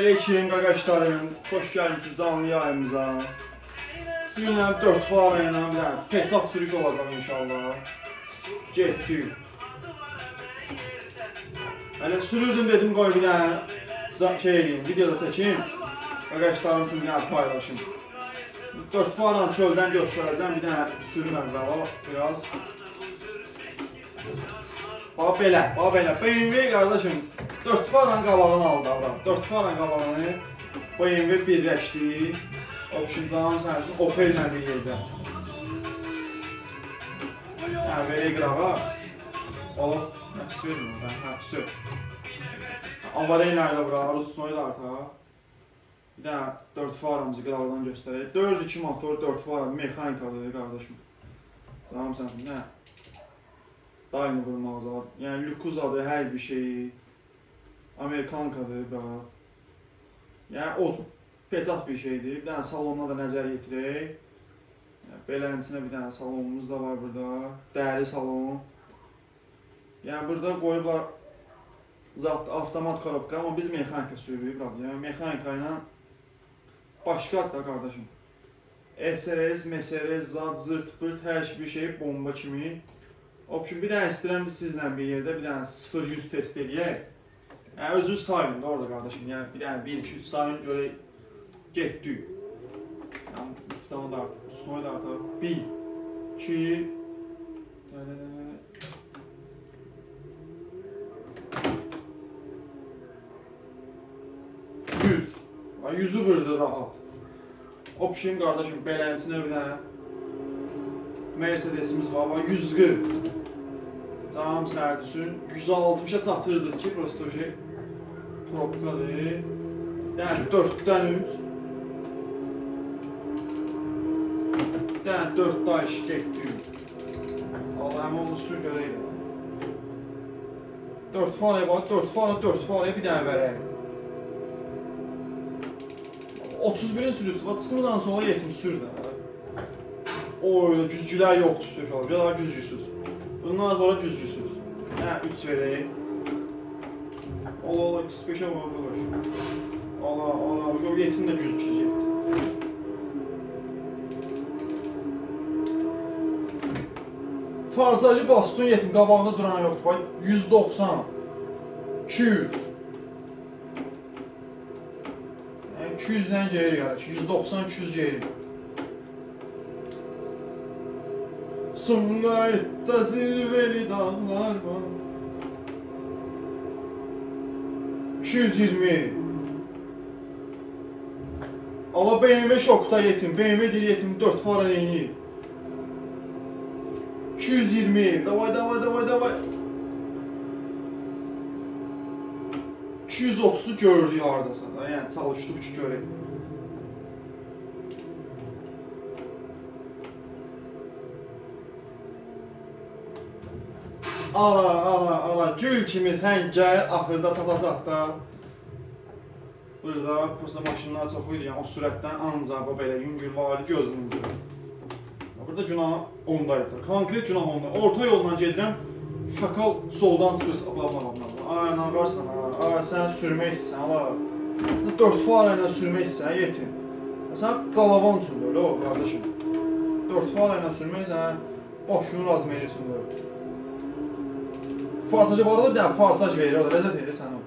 Selamünaleyküm arkadaşlarım. Hoş geldiniz canlı yayımıza. Günler 4 falan ile bir peçat sürüş olacak inşallah. Getdik. Hani sürürdüm dedim koy bir tane şey edeyim, videoda çekeyim. Arkadaşlarım için bir paylaşım. 4 falan çölden göstereceğim bir tane sürüm evvela biraz. Bax belə, BMW qardaşım 4 faran qabağını aldı abra. 4 faran qabağını BMW birləşdi. Option canım sənin üçün Opel ilə bir yerdə. Yəni belə qırağa. Alıb, nəfs vermir ben, nəfsi. Avareynlərdə bura, Rusnoyu da artıq. Bir dənə 4 faramızı qıraqdan göstərək. 4-2 motor, 4 faram mexanikadır qardaşım. Canım sənin üçün, nə? Daimi vurmazlar. Yani Lukuzadır, her bir şeyi. Amerikankadır da. Yani o peçat bir şeydir. Bir tane salonuna da nəzər yetirək. Yani belənçinə bir tane salonumuz da var burada. Dəyərli salon. Yani burada koyublar zat avtomat korobka ama biz mexanika sürüyük. Yani mexanika ilə başqa da kardeşim. SRS, MSRS, zat, zırt, pırt her bir şey bomba kimi. Option bir dənə istəyirəm sizlə bir yerdə bir dənə 0-100 test eləyək. Yəni özünüz sayın da orada qardaşım. Yəni bir dənə 1-2-3 sayın görək getdik. Yəni üstəmə də artıq, üstəmə də artıq 1 2 100. 100'ü vurdu rahat. Option qardaşım belənçinə bir dənə Mercedesimiz var, 140. Canım sənə düşün, 160'a çatırdıq ki, prosto şey probkadır. Yəni 4'dən 3. Yəni 4'da iş getdik. Allah həmə onu sür görək. 4 faraya bax, 4 faraya bir dənə verək. 31'in sürücüsü var, çıxmızdan sonra yetim sür də. Oy, güzgülər yoxdur sökülür, ya da güzgüsüz. Bundan sonra güzgüsüz. Yəni 3 verək. Allah, 5'e var arkadaş. Allah, o yetim də güzgüsüz getdi. Farsacı baston yetim, qabağında duran yoxdur. Bax, 190, 200. Yəni 200'dən geri gəlir, 190-200 geri. Sumqayıtda zirveli dağlar var. 220. Allah BMW şokta yetim. BMW değil yetim 4 fara neyini. 220. Davay. 230'u gördük hardasa da. Yəni çalışdıq ki görək. Ala, gül kimi sən gəl, axırda tapacaq da. Burada, prosta maşınlar çox idi, yəni o sürətdən ancaq belə yüngül var, gözümün üzrə. Burada günah ondaydı, konkret günah onda. Orta yoldan gedirəm, şakal soldan çıxırsa, ay, nağarsan, ay, sən sürmək istəsən, ala. 4 fara ilə sürmək istəsən, yetin. Sən qalavan üçün böyle o, qardaşım. 4 fara ilə sürmək istəsən, başının razmeri üçün böyle. Farsacı var da bir dənə farsaj verir orada, ləzzət edir sən o.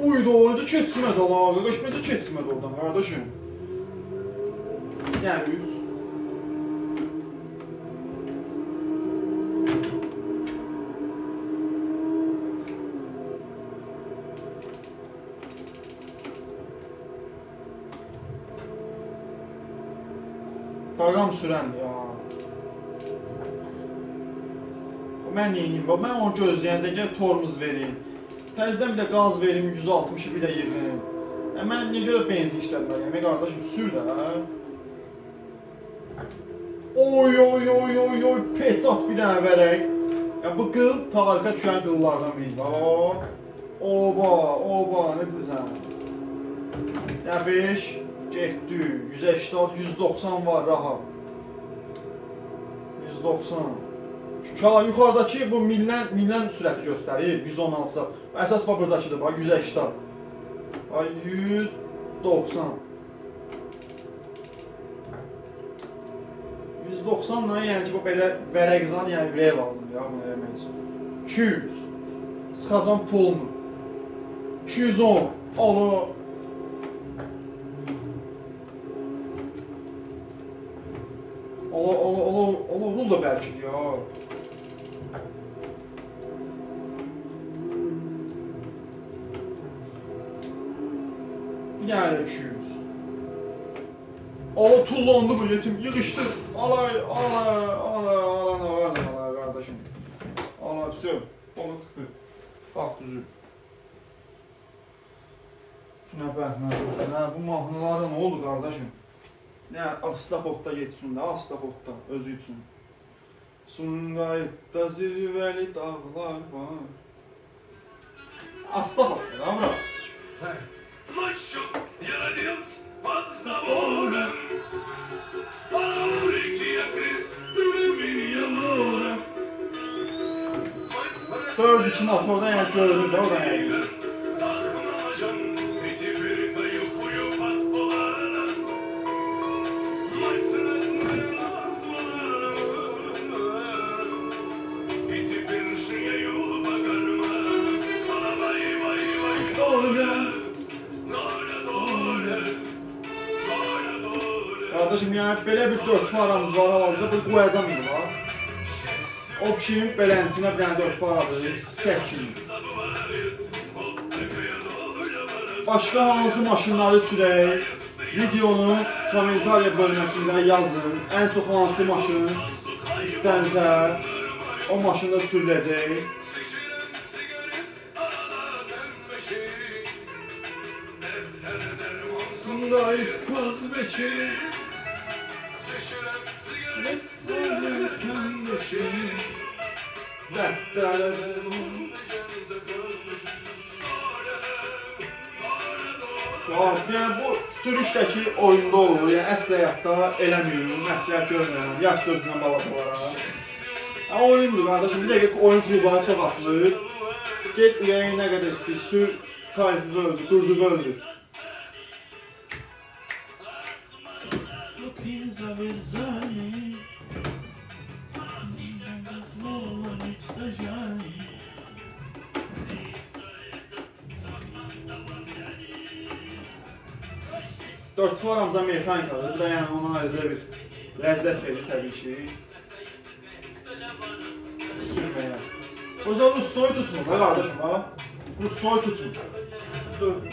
Oy doğruca keçmədi Allah, qardaş, keçmədi oradan qardaşım. Yəni 3. Qaqam sürəndi ya. Mən neyiniyim? Mən onu gözləyəcək, tormuz verim. Təzdən bir də qaz verim, 160'ı bir də yığım. Mən niyə görə benzin işlətməliyəm? Qardaşım, sür də. Oy, peçat bir dənə verək. Bu qıl, tarixə düşən qıllardan biridir. Oba, necəsən? 5, getdi, 180, 190 var, rahat. 190. Yuxarıdakı bu millen sürəti göstərir, 116. Əsas buradakıdır, bax, 180. Ay 190. 190 lan yəni ki, bu belə vərəqzan, yəni ürək aldım ya bunu eləmək üçün. 200. Sıxacam pulunu. 210. Alo. Alo da bəlkə ya. Bir dənə 200. Ala tullandı bu yetim, yığışdı. Alay, kardeşim. Ala, söv. Onu çıxdı. Bax, düzü. Şuna bəhməz olsun, hə, bu mahnılara nə oldu, kardeşim? Ne, Astaxotda geçsin də, Astaxotda, özü üçün. Sumqayıtda zirvəli dağlar var. Astaxotda, da, bura? Macho, yaradıyız, под забором. Аурики я крыс, меня море. 4-2 motordan yəni görünür də, oradan yəni. Ахмаджан, и теперь каюфую под поларом. Мать родная назвала. И теперь шею по карманам. Вай, доля, доля, доля, доля, доля. Kardeşim, yəni belə bir 4 faramız var hal-hazırda, bunu qoyacam bunu var. O pişiyin beləntinə bir dənə 4 faradır, 8. Başqa hansı maşınları sürək? Videonun kommentariya bölməsində yazın. Ən çox hansı maşın istənsə o maşında sürüləcək. Sundayt kız beçi yani bu sürüşdəki oyunda olur, yəni əsl həyatda eləmiyorum, məsləhət görmürəm, yaş gözündən balacalara. Oyundur qardaşım, bir dəqiqə oyun klubları çox açılır. Get ürəyi nə qədər istəyir, sür, kayfı öldür, durdu öldür. Dört faramıza mexanikadır, bu da yəni ona ayrıca bir ləzzət verir təbii ki. Sürməyə. O yüzden Rutstoy tutmur da qardaşım ha. Rutstoy tutmur.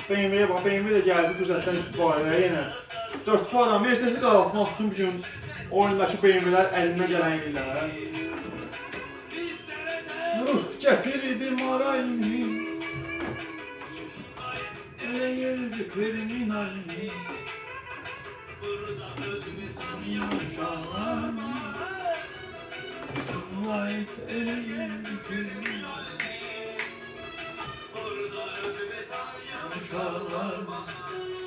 BMW'ye bax, BMW də gəldi fürsətdən istifadəyə yenə. 4 fara Mercedes'i qaraltmaq üçün bir gün oyundakı BMW'lər əlinə gələn illər. Ruh gətirdim arayını, elə yerdi kriminalini. Burada özünü tanıyan uşaqlar, Sumqayıt elə yerdi kriminalini. Burada özünü tanıyan uşaqlar,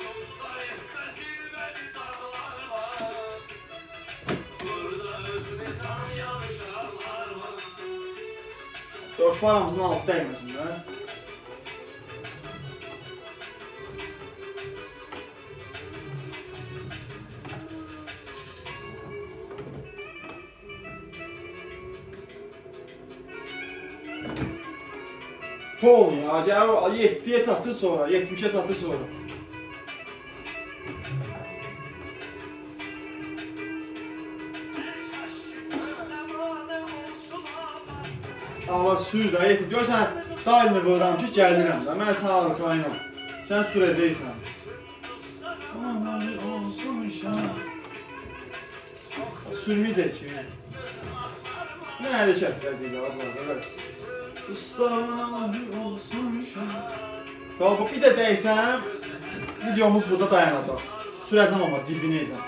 Sumqayıtda zirvəli dağlar var. Burada özünü tanıyan uşaqlar var. 4 faramızın altı dəyməsin də. Pol ya, gəl 7'ye çatır sonra, 70'e çatır sonra. Allah sür də, yetim. Görsən, daimi vurram ki, gəlirəm də. Mən sənə arxayınam. Sən sürəcəksən. Sürməyəcək ki. Nə hərəkətlər deyil, abla, evet. Ustanalı olsun şan. Bax, bir də dəysəm, videomuz burada dayanacaq. Sürəcəm amma dibinəyəcəm.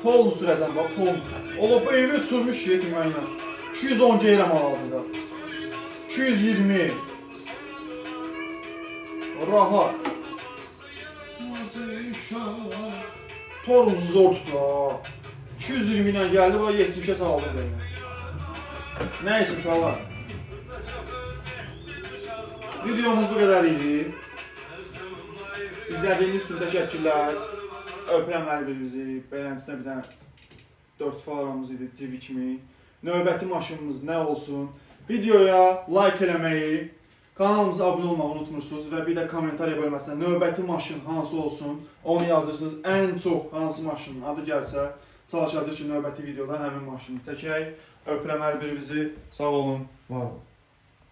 Pol sürəcəm, bax, pol. Ola, bu evi sürmüş yetim mənlə. 210 geyrəm ağzında. 220. Rahat. Torumuzu zor tutur ha. 220 ilə gəldi, bax 70'e saldı beni. Neyse uşaqlar. Videomuz bu qədər idi. İzlədiyiniz üçün təşəkkürlər. Öpürəm hər birinizi. Beləncəsinə bir dənə 4 faramız idi civi kimi. Növbəti maşınımız nə olsun? Videoya like eləməyi, kanalımıza abunə olmağı unutmursunuz və bir də kommentariya bölməsində növbəti maşın hansı olsun, onu yazırsınız. Ən çox hansı maşının adı gəlsə, çalışacağıq ki, növbəti videoda həmin maşını çəkək. Öpürəm hər birinizi. Sağ olun, var olun.